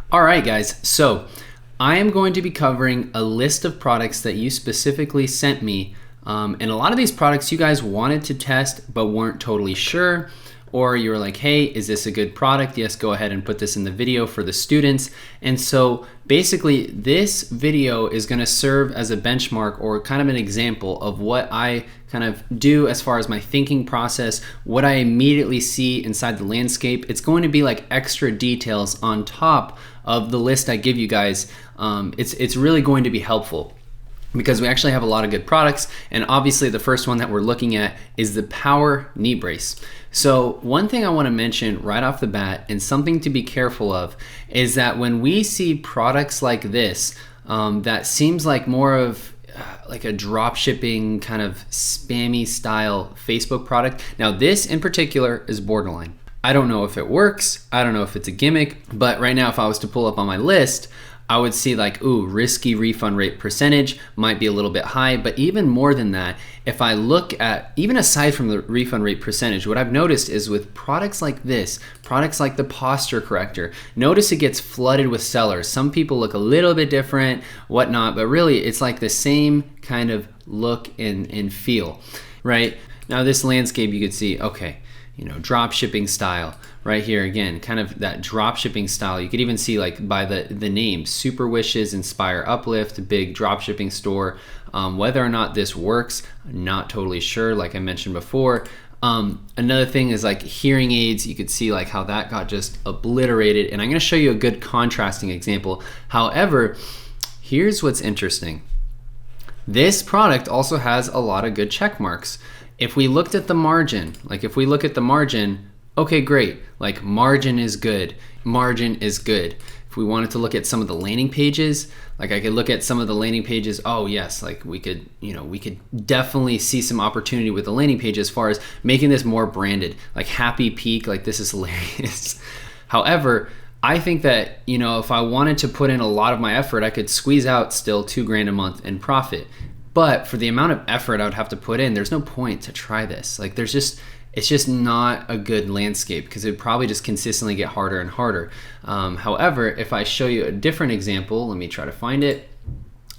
All right, guys. So I am going to be covering a list of products that you specifically sent me. And a lot of these products you guys wanted to test but weren't totally sure. Or you were like, hey, is this a good product? Yes, go ahead and put this in the video for the students. And so basically this video is going to serve as a benchmark or kind of an example of what I kind of do as far as my thinking process, what I immediately see inside the landscape. It's going to be like extra details on top of the list I give you guys. It's really going to be helpful, because we actually have a lot of good products, and obviously the first one that we're looking at is the Power Knee Brace. So one thing I want to mention right off the bat, and something to be careful of, is that when we see products like this, that seems like more of like a drop shipping kind of spammy style Facebook product. Now this in particular is borderline. I don't know if it works, I don't know if it's a gimmick, but right now if I was to pull up on my list, I would see like, ooh, risky refund rate percentage might be a little bit high. But even more than that, if I look at, even aside from the refund rate percentage, what I've noticed is with products like this, products like the posture corrector, notice it gets flooded with sellers. Some people look a little bit different, whatnot, but really it's like the same kind of look and feel, right? Now this landscape, you could see, okay, drop shipping style right here. Again, kind of that drop shipping style. You could even see like by the name, Super Wishes, Inspire Uplift, big drop shipping store. Whether or not this works, not totally sure, like I mentioned before. Another thing is like hearing aids. You could see like how that got just obliterated. And I'm gonna show you a good contrasting example. However, here's what's interesting. This product also has a lot of good check marks. If we looked at the margin, okay, great. Like margin is good. Margin is good. If we wanted to look at some of the landing pages, like I could look at some of the landing pages. Oh yes, like we could definitely see some opportunity with the landing page as far as making this more branded. Like Happy Peak, like this is hilarious. However, I think that, if I wanted to put in a lot of my effort, I could squeeze out still $2,000 a month in profit. But for the amount of effort I would have to put in, there's no point to try this. Like it's just not a good landscape, because it would probably just consistently get harder and harder. However, if I show you a different example, let me try to find it.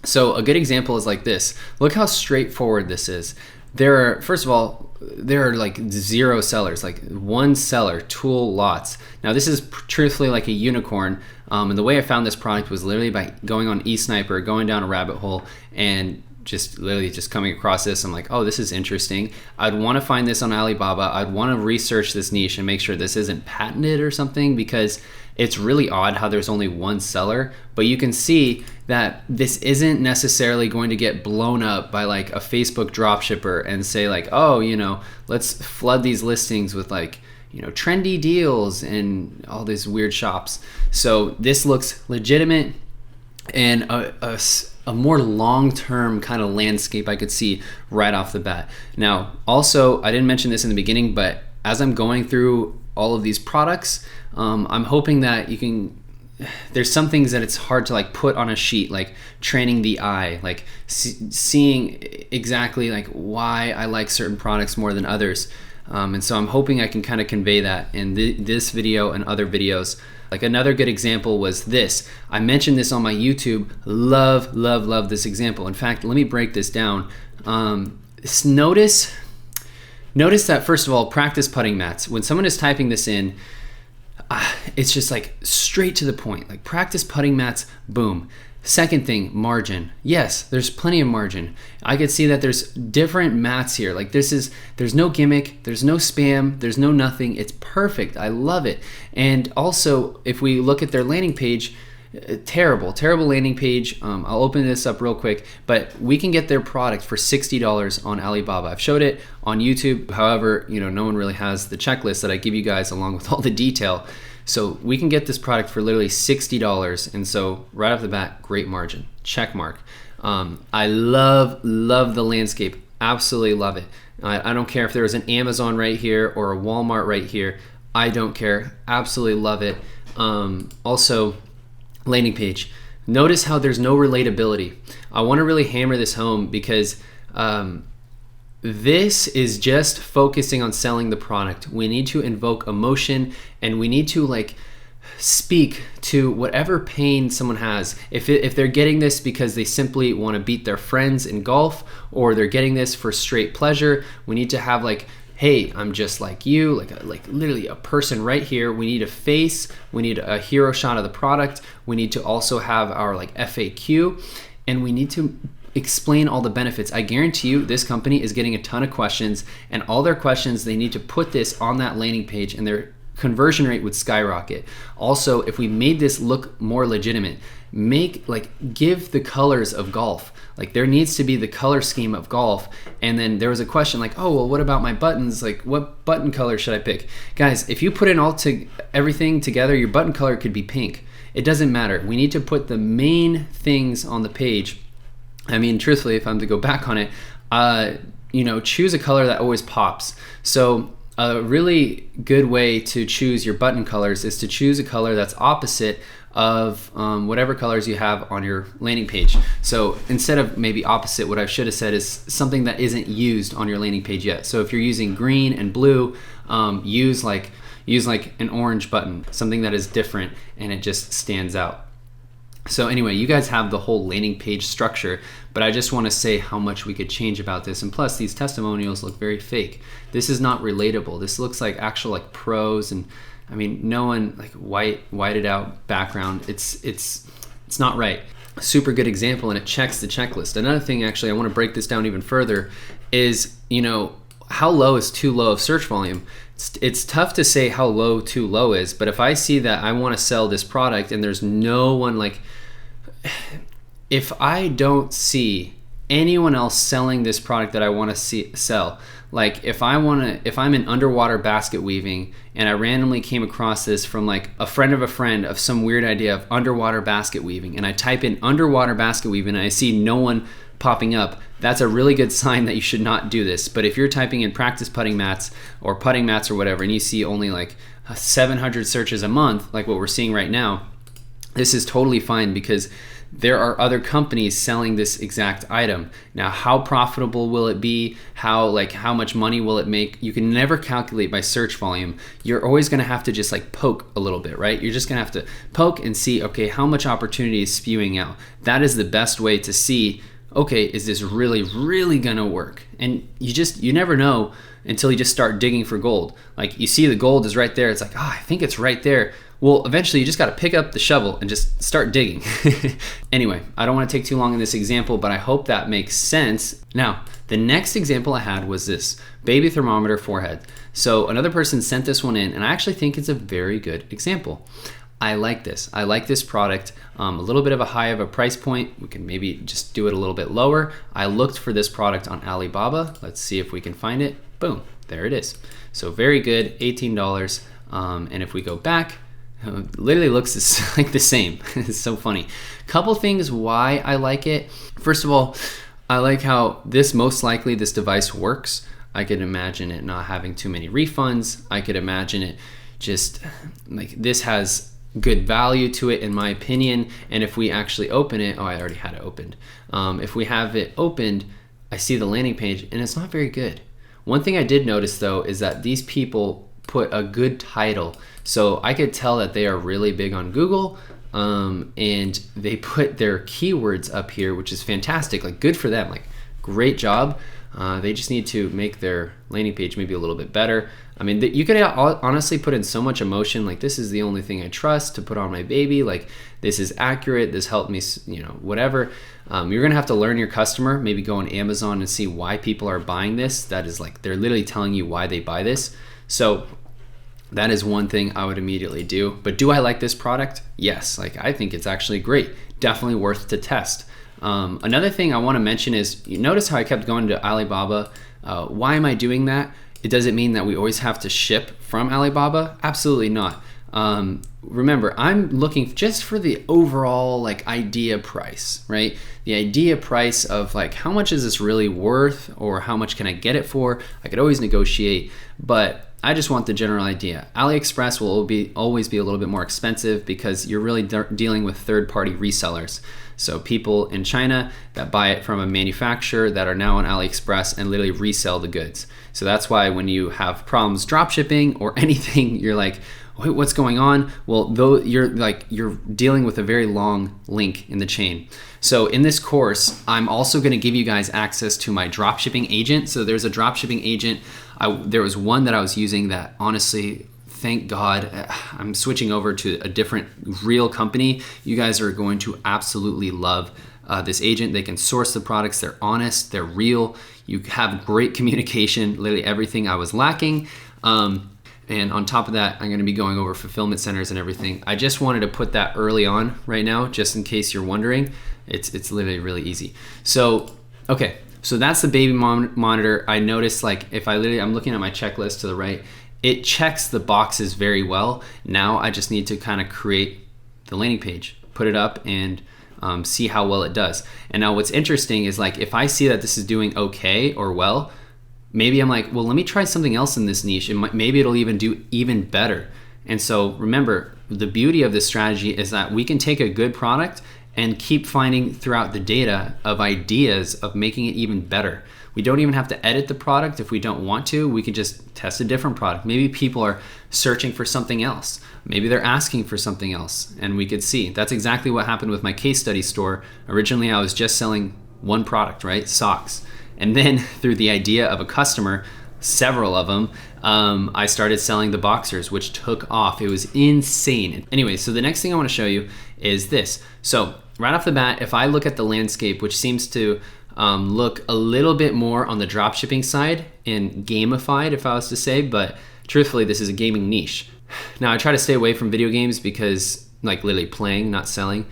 So a good example is like this. Look how straightforward this is. First of all, there are like 0 sellers, like 1 seller, Tool Lots. Now this is truthfully like a unicorn. And the way I found this product was literally by going on eSniper, going down a rabbit hole, and literally just coming across this. I'm like, oh, this is interesting. I'd want to find this on Alibaba. I'd want to research this niche and make sure this isn't patented or something, because it's really odd how there's only 1 seller. But you can see that this isn't necessarily going to get blown up by like a Facebook dropshipper and say like, oh, let's flood these listings with like, trendy deals and all these weird shops. So this looks legitimate, and a more long-term kind of landscape I could see right off the bat. Now, also, I didn't mention this in the beginning, but as I'm going through all of these products, I'm hoping that there's some things that it's hard to like put on a sheet, like training the eye, like seeing exactly like why I like certain products more than others. And so I'm hoping I can kind of convey that in this video and other videos. Like another good example was this. I mentioned this on my YouTube. Love, love, love this example. In fact, let me break this down. Notice that, first of all, practice putting mats. When someone is typing this in, it's just like straight to the point. Like practice putting mats, boom. Second thing, margin. Yes, there's plenty of margin. I could see that there's different mats here. Like there's no gimmick, there's no spam, there's no nothing. It's perfect. I love it. And also, if we look at their landing page, terrible landing page. I'll open this up real quick, but we can get their product for $60 on Alibaba. I've showed it on YouTube. However, no one really has the checklist that I give you guys along with all the detail. So we can get this product for literally $60. And so right off the bat, great margin, check mark. I love the landscape. Absolutely love it. I don't care if there was an Amazon right here or a Walmart right here. I don't care. Absolutely love it. Also, landing page. Notice how there's no relatability. I want to really hammer this home, because this is just focusing on selling the product. We need to invoke emotion, and we need to like speak to whatever pain someone has. If they're getting this because they simply want to beat their friends in golf, or they're getting this for straight pleasure, we need to have like, hey, I'm just like you, like literally a person right here. We need a face, we need a hero shot of the product, we need to also have our like FAQ, and we need to explain all the benefits. I guarantee you this company is getting a ton of questions, and all their questions, they need to put this on that landing page, and their conversion rate would skyrocket. Also, if we made this look more legitimate, give the colors of golf. Like there needs to be the color scheme of golf. And then there was a question like, oh, well, what about my buttons? Like what button color should I pick? Guys, if you put in everything together, your button color could be pink. It doesn't matter. We need to put the main things on the page. I mean, truthfully, if I'm to go back on it, choose a color that always pops. So a really good way to choose your button colors is to choose a color that's opposite of whatever colors you have on your landing page. So instead of maybe opposite, what I should have said is something that isn't used on your landing page yet. So if you're using green and blue, use like an orange button, something that is different and it just stands out. So anyway, you guys have the whole landing page structure, but I just want to say how much we could change about this. And plus, these testimonials look very fake. This is not relatable. This looks like actual like pros, and I mean, no one like whited out background. It's not right. A super good example, and it checks the checklist. Another thing, actually, I want to break this down even further, is how low is too low of search volume? It's tough to say how low too low is, but if I see that I want to sell this product and there's no one if I don't see anyone else selling this product that I want to sell, like if I'm in underwater basket weaving and I randomly came across this from like a friend of some weird idea of underwater basket weaving, and I type in underwater basket weaving and I see no one popping up, that's a really good sign that you should not do this. But if you're typing in practice putting mats or putting mats or whatever, and you see only like 700 searches a month, like what we're seeing right now, this is totally fine because there are other companies selling this exact item. Now, how profitable will it be? How much money will it make? You can never calculate by search volume. You're always going to have to just like poke a little bit, right? You're just going to have to poke and see, okay, how much opportunity is spewing out. That is the best way to see, okay, is this really, really gonna work? And you never know until you just start digging for gold. Like you see the gold is right there. It's like, I think it's right there. Well, eventually you just gotta pick up the shovel and just start digging. Anyway, I don't wanna take too long in this example, but I hope that makes sense. Now, the next example I had was this baby thermometer forehead. So another person sent this one in, and I actually think it's a very good example. I like this. I like this product. A little bit of a high of a price point. We can maybe just do it a little bit lower. I looked for this product on Alibaba. Let's see if we can find it. Boom, there it is. So very good, $18. And if we go back, it literally looks like the same. It's so funny. Couple things why I like it. First of all, I like how this device works. I could imagine it not having too many refunds. I could imagine it just like this has good value to it in my opinion. And if we actually open it, I already had it opened. If we have it opened, I see the landing page and it's not very good. One thing I did notice though is that these people put a good title. So I could tell that they are really big on Google, and they put their keywords up here, which is fantastic. Like good for them, like great job. They just need to make their landing page maybe a little bit better. I mean, you could honestly put in so much emotion, like this is the only thing I trust to put on my baby, like this is accurate, this helped me, whatever. You're gonna have to learn your customer, maybe go on Amazon and see why people are buying this. That is like, they're literally telling you why they buy this. So that is one thing I would immediately do. But do I like this product? Yes, like I think it's actually great, definitely worth to test. Another thing I wanna mention is, you notice how I kept going to Alibaba. Why am I doing that? It doesn't mean that we always have to ship from Alibaba. Absolutely not. Remember, I'm looking just for the overall like idea price, right? The idea price of like, how much is this really worth, or how much can I get it for? I could always negotiate, but I just want the general idea. AliExpress will always be a little bit more expensive because you're really dealing with third-party resellers. So people in China that buy it from a manufacturer that are now on AliExpress and literally resell the goods. So that's why when you have problems drop shipping or anything, you're like, Wait, what's going on? Well, though you're dealing with a very long link in the chain. So in this course, I'm also going to give you guys access to my dropshipping agent. So there's a dropshipping agent. There was one that I was using that honestly, thank God, I'm switching over to a different real company. You guys are going to absolutely love this agent. They can source the products. They're honest. They're real. You have great communication, literally everything I was lacking. And on top of that, I'm going to be going over fulfillment centers and everything. I just wanted to put that early on right now, just in case you're wondering. It's literally really easy. So, okay. So that's the baby monitor. I noticed like if I'm looking at my checklist to the right, it checks the boxes very well. Now I just need to kind of create the landing page, put it up, and see how well it does. And now what's interesting is like if I see that this is doing okay or well, maybe I'm like, well, let me try something else in this niche, and maybe it'll even do even better. And so remember, the beauty of this strategy is that we can take a good product and keep finding throughout the data of ideas of making it even better. We don't even have to edit the product if we don't want to. We could just test a different product. Maybe people are searching for something else. Maybe they're asking for something else, and we could see. That's exactly what happened with my case study store. Originally, I was just selling one product, right? Socks. And then through the idea of a customer, several of them, I started selling the boxers, which took off. It was insane. Anyway, so the next thing I want to show you is this. So right off the bat, if I look at the landscape, which seems to look a little bit more on the dropshipping side and gamified, if I was to say, but truthfully, this is a gaming niche. Now, I try to stay away from video games because like literally playing, not selling.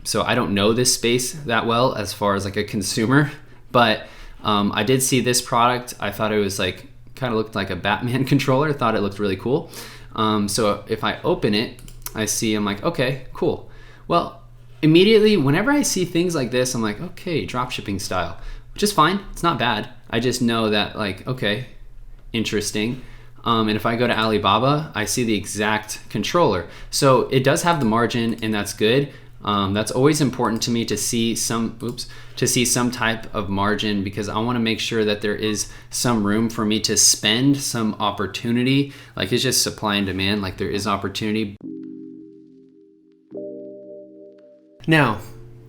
So I don't know this space that well as far as like a consumer, but I did see this product. I thought it was like, kind of looked like a Batman controller. Thought it looked really cool. So if I open it, I'm like, okay, cool. Well, immediately, whenever I see things like this, I'm like, okay, dropshipping style, which is fine. It's not bad. I just know that like, okay, interesting. And if I go to Alibaba, I see the exact controller. So it does have the margin, and that's good. That's always important to me to see some type of margin, because I want to make sure that there is some room for me to spend, some opportunity. Like it's just supply and demand, like there is opportunity. Now,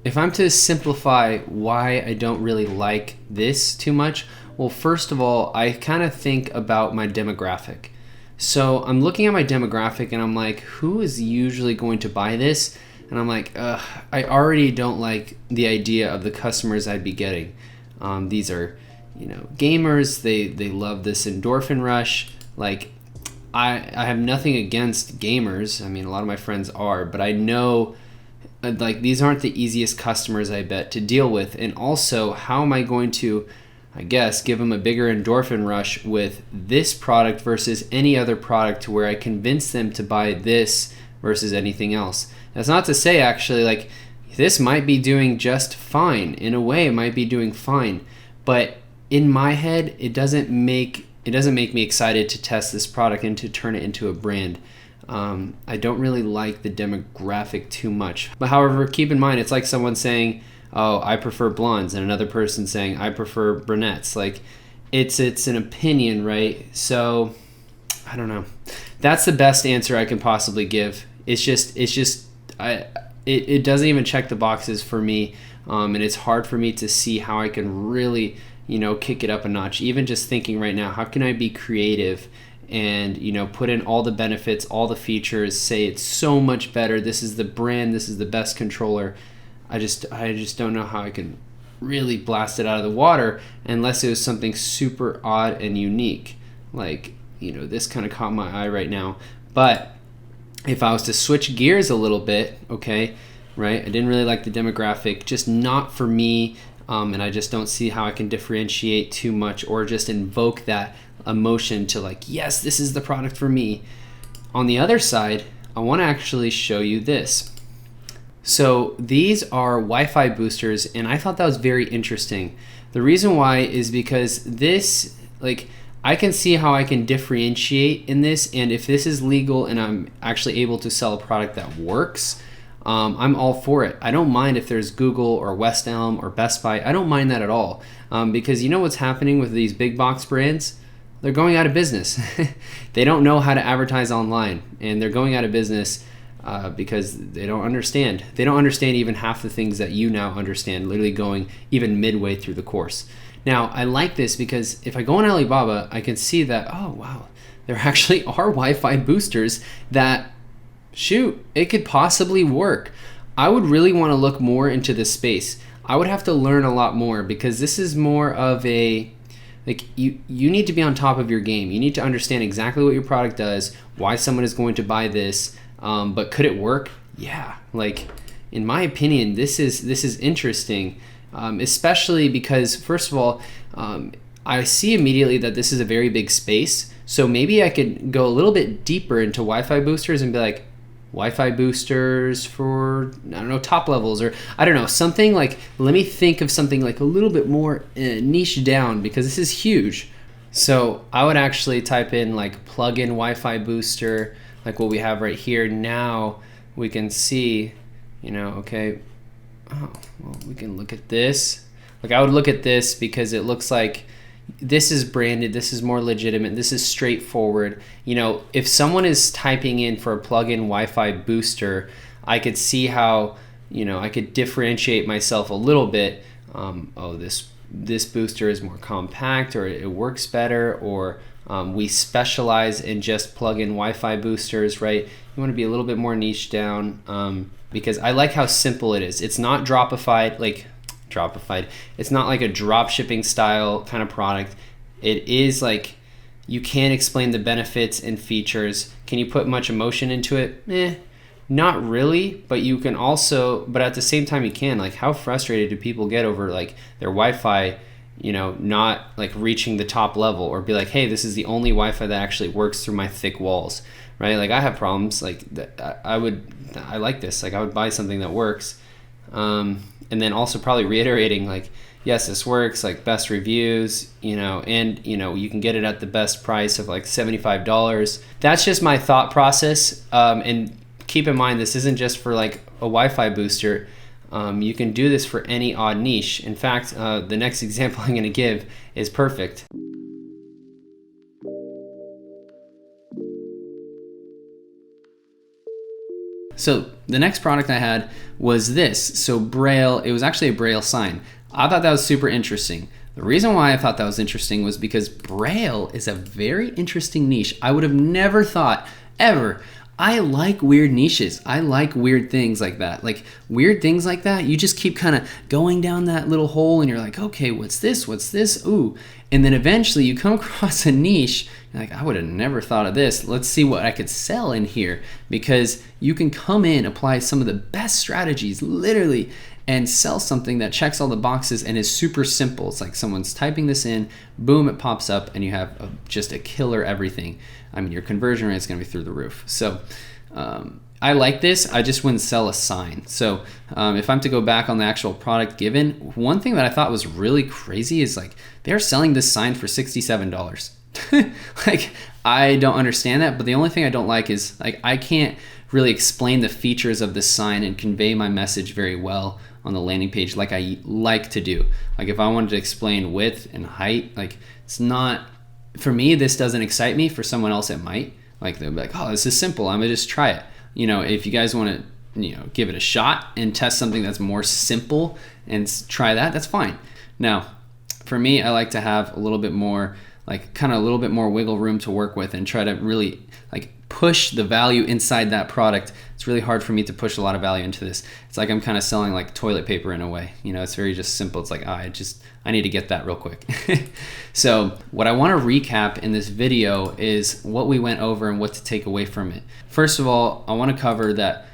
if I'm to simplify why I don't really like this too much, well, first of all, I kind of think about my demographic. So I'm looking at my demographic and I'm like, who is usually going to buy this? And I'm like, I already don't like the idea of the customers I'd be getting. These are, gamers. They love this endorphin rush. Like, I have nothing against gamers. I mean, a lot of my friends are, but I know, like, these aren't the easiest customers, I bet, to deal with. And also, how am I going to, I guess, give them a bigger endorphin rush with this product versus any other product to where I convince them to buy this versus anything else? That's not to say, actually, like, this might be doing just fine. In a way, it might be doing fine. But in my head, it doesn't make me excited to test this product and to turn it into a brand. I don't really like the demographic too much. But however, keep in mind, it's like someone saying, oh, I prefer blondes, and another person saying, I prefer brunettes. Like, it's an opinion, right? So, I don't know. That's the best answer I can possibly give. It doesn't even check the boxes for me, and it's hard for me to see how I can really, kick it up a notch. Even just thinking right now, how can I be creative and, put in all the benefits, all the features, say it's so much better, this is the brand, this is the best controller. I just don't know how I can really blast it out of the water unless it was something super odd and unique. Like, this kind of caught my eye right now. But if I was to switch gears a little bit, okay, right? I didn't really like the demographic, just not for me, and I just don't see how I can differentiate too much or just invoke that emotion to like, yes, this is the product for me. On the other side, I want to actually show you this. So these are Wi-Fi boosters, and I thought that was very interesting. The reason why is because this, like, I can see how I can differentiate in this, and if this is legal and I'm actually able to sell a product that works, I'm all for it. I don't mind if there's Google or West Elm or Best Buy. I don't mind that at all, because you know what's happening with these big box brands? they're going out of business. They don't know how to advertise online, and they're going out of business because they don't understand. They don't understand even half the things that you now understand, literally going even midway through the course. Now, I like this because if I go on Alibaba, I can see that, oh, wow, there actually are Wi-Fi boosters that, shoot, it could possibly work. I would really want to look more into this space. I would have to learn a lot more because this is more of a, like, you need to be on top of your game. You need to understand exactly what your product does, why someone is going to buy this, but could it work? Yeah, like, in my opinion, this is interesting, especially because, first of all, I see immediately that this is a very big space. So maybe I could go a little bit deeper into Wi-Fi boosters and be like, Wi-Fi boosters for, I don't know, top levels, or I don't know, something like, let me think of something like a little bit more niche down, because this is huge. So I would actually type in like plug-in Wi-Fi booster, like what we have right here. Now we can see, you know, okay, oh, well, we can look at this. Like, I would look at this because it looks like this is branded, this is more legitimate, this is straightforward. You know, if someone is typing in for a plug-in Wi-Fi booster, I could see how, you know, I could differentiate myself a little bit. Oh, this booster is more compact, or it works better, or we specialize in just plug-in Wi-Fi boosters, right? You want to be a little bit more niche down, because I like how simple it is. It's not dropified. It's not like a drop shipping style kind of product. It is like, you can explain the benefits and features. Can you put much emotion into it? Not really, but you can also, but at the same time you can. Like, how frustrated do people get over like their Wi-Fi, you know, not like reaching the top level, or be like, hey, this is the only Wi-Fi that actually works through my thick walls, right? Like, I have problems like that. I like this. Like, I would buy something that works. And then also probably reiterating like, yes, this works, like best reviews, you know, and you know, you can get it at the best price of like $75. That's just my thought process. And keep in mind, this isn't just for like a Wi-Fi booster. You can do this for any odd niche. In fact, the next example I'm going to give is perfect. So the next product I had was this. So Braille, it was actually a Braille sign. I thought that was super interesting. The reason why I thought that was interesting was because Braille is a very interesting niche. I would have never thought ever. I like weird niches. I like weird things like that. Like, weird things like that, you just keep kind of going down that little hole and you're like, okay, what's this? What's this? Ooh. And then eventually you come across a niche. You're like, I would have never thought of this. Let's see what I could sell in here. Because you can come in, apply some of the best strategies, literally, and sell something that checks all the boxes and is super simple. It's like someone's typing this in, boom, it pops up, and you have just a killer everything. I mean, your conversion rate is going to be through the roof. So I like this. I just wouldn't sell a sign. So if I'm to go back on the actual product given, one thing that I thought was really crazy is like, they're selling this sign for $67. Like, I don't understand that, but the only thing I don't like is like, I can't really explain the features of this sign and convey my message very well on the landing page like I like to do. Like, if I wanted to explain width and height, like, it's not, for me, this doesn't excite me. For someone else, it might. Like, they'll be like, oh, this is simple, I'm gonna just try it. You know, if you guys want to, you know, give it a shot and test something that's more simple and try that, that's fine. Now, for me, I like to have a little bit more, like, kind of a little bit more wiggle room to work with and try to really like push the value inside that product. It's really hard for me to push a lot of value into this. It's like I'm kind of selling like toilet paper in a way. You know, it's very just simple. It's like, I need to get that real quick. So what I want to recap in this video is what we went over and what to take away from it. First of all, I want to cover that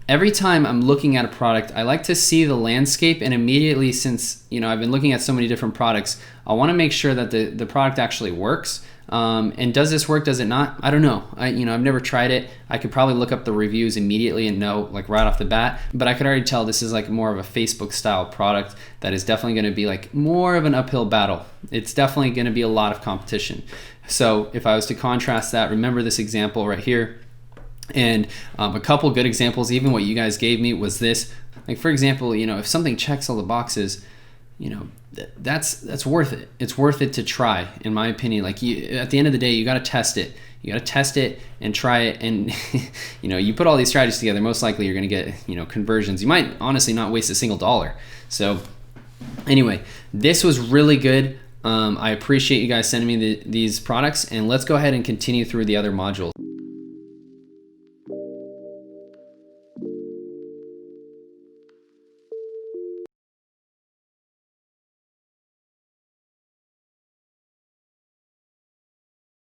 every time I'm looking at a product, I like to see the landscape, and immediately, since, you know, I've been looking at so many different products, I want to make sure that the product actually works. And does this work? Does it not? I don't know. I've never tried it. I could probably look up the reviews immediately and know, like, right off the bat, but I could already tell this is like more of a Facebook style product that is definitely going to be like more of an uphill battle. It's definitely going to be a lot of competition. So if I was to contrast that, remember this example right here. And a couple good examples, even what you guys gave me was this. Like, for example, you know, if something checks all the boxes, you know, that's worth it. It's worth it to try, in my opinion. Like, at the end of the day, you got to test it. You got to test it and try it. And, you know, you put all these strategies together, most likely you're going to get, you know, conversions. You might honestly not waste a single dollar. So anyway, this was really good. I appreciate you guys sending me these products, and let's go ahead and continue through the other modules.